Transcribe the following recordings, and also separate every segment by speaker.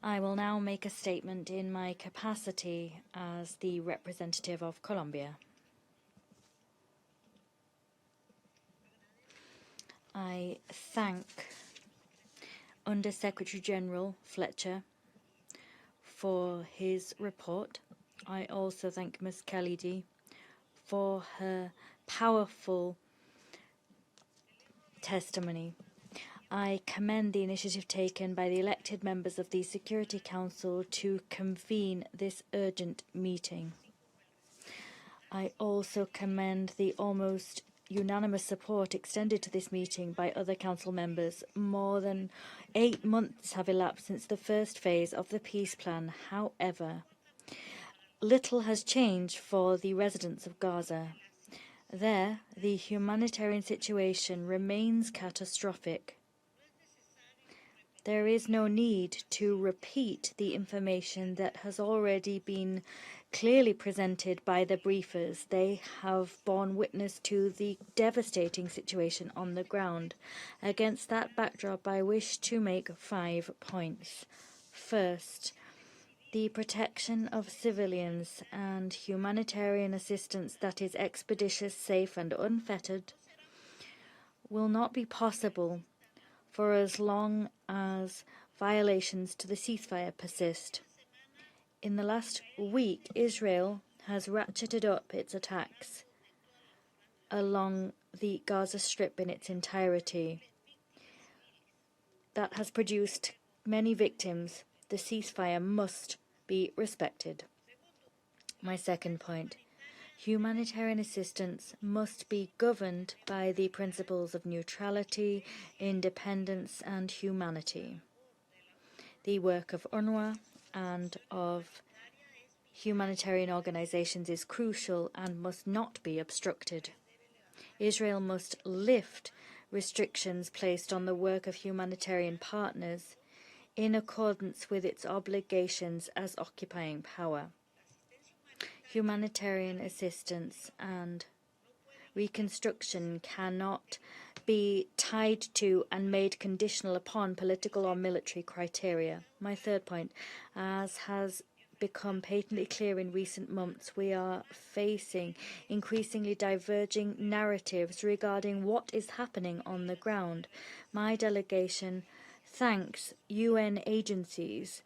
Speaker 1: I will now make a statement in my capacity as the representative of Colombia. I thank Under Secretary General Fletcher for his report. I also thank Ms. Khalidi for her powerful testimony. I commend the initiative taken by the elected members of the Security Council to convene this urgent meeting. I also commend the almost unanimous support extended to this meeting by other council members. More than 8 months have elapsed since the first phase of the peace plan. However, little has changed for the residents of Gaza. There, the humanitarian situation remains catastrophic. There is no need to repeat the information that has already been clearly presented by the briefers. They have borne witness to the devastating situation on the ground. Against that backdrop, I wish to make 5 points. First, the protection of civilians and humanitarian assistance that is expeditious, safe and unfettered will not be possible for as long as violations to the ceasefire persist. In the last week, Israel has ratcheted up its attacks along the Gaza Strip in its entirety. That has produced many victims. The ceasefire must be respected. My second point. Humanitarian assistance must be governed by the principles of neutrality, independence and humanity. The work of UNRWA and of humanitarian organizations is crucial and must not be obstructed. Israel must lift restrictions placed on the work of humanitarian partners in accordance with its obligations as occupying power. Humanitarian assistance and reconstruction cannot be tied to and made conditional upon political or military criteria. My third point, as has become patently clear in recent months, we are facing increasingly diverging narratives regarding what is happening on the ground. My delegation thanks UN agencies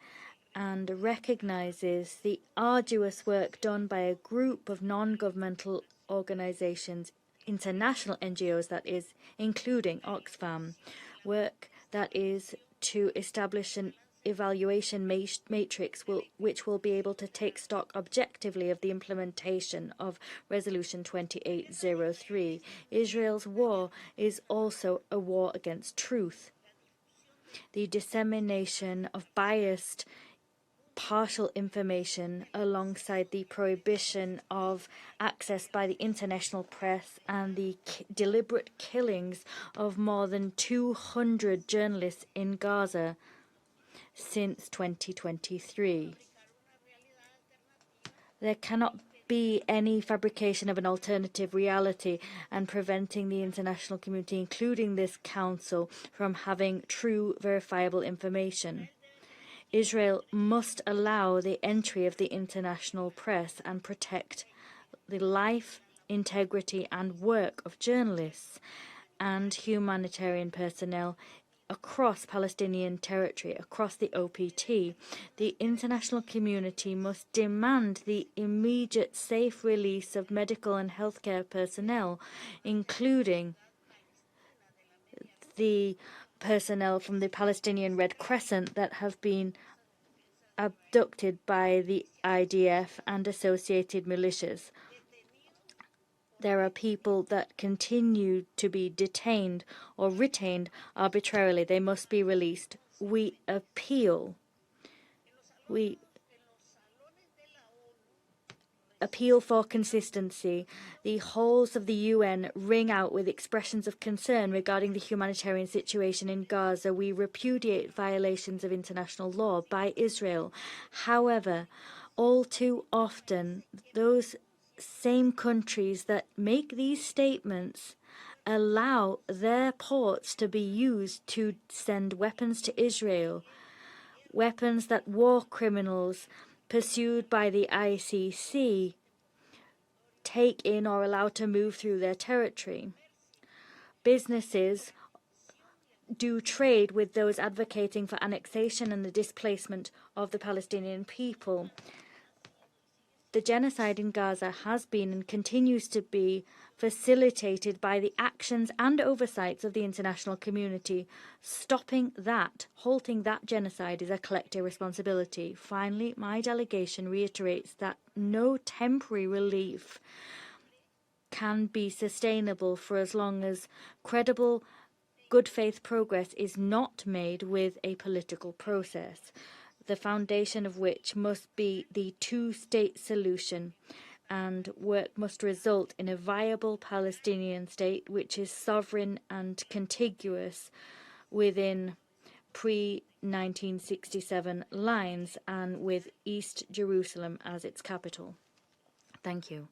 Speaker 1: and recognizes the arduous work done by a group of non-governmental organizations, international NGOs that is, including Oxfam, work that is to establish an evaluation matrix which will be able to take stock objectively of the implementation of Resolution 2803. Israel's war is also a war against truth. The dissemination of biased partial information alongside the prohibition of access by the international press and the deliberate killings of more than 200 journalists in Gaza since 2023. There cannot be any fabrication of an alternative reality and preventing the international community, including this council, from having true verifiable information. Israel must allow the entry of the international press and protect the life, integrity and work of journalists and humanitarian personnel across Palestinian territory, across the OPT. The international community must demand the immediate safe release of medical and healthcare personnel, including the personnel from the Palestinian Red Crescent that have been abducted by the IDF and associated militias. There are people that continue to be detained or retained arbitrarily. They must be released. We appeal for consistency. The halls of the UN ring out with expressions of concern regarding the humanitarian situation in Gaza. We repudiate violations of international law by Israel. However, all too often, those same countries that make these statements allow their ports to be used to send weapons to Israel, weapons that war criminals pursued by the ICC take in or allowed to move through their territory. Businesses do trade with those advocating for annexation and the displacement of the Palestinian people. The genocide in Gaza has been and continues to be facilitated by the actions and oversights of the international community. Stopping that, halting that genocide is a collective responsibility. Finally, my delegation reiterates that no temporary relief can be sustainable for as long as credible good faith progress is not made with a political process, the foundation of which must be the two-state solution, and work must result in a viable Palestinian state which is sovereign and contiguous within pre-1967 lines and with East Jerusalem as its capital. Thank you.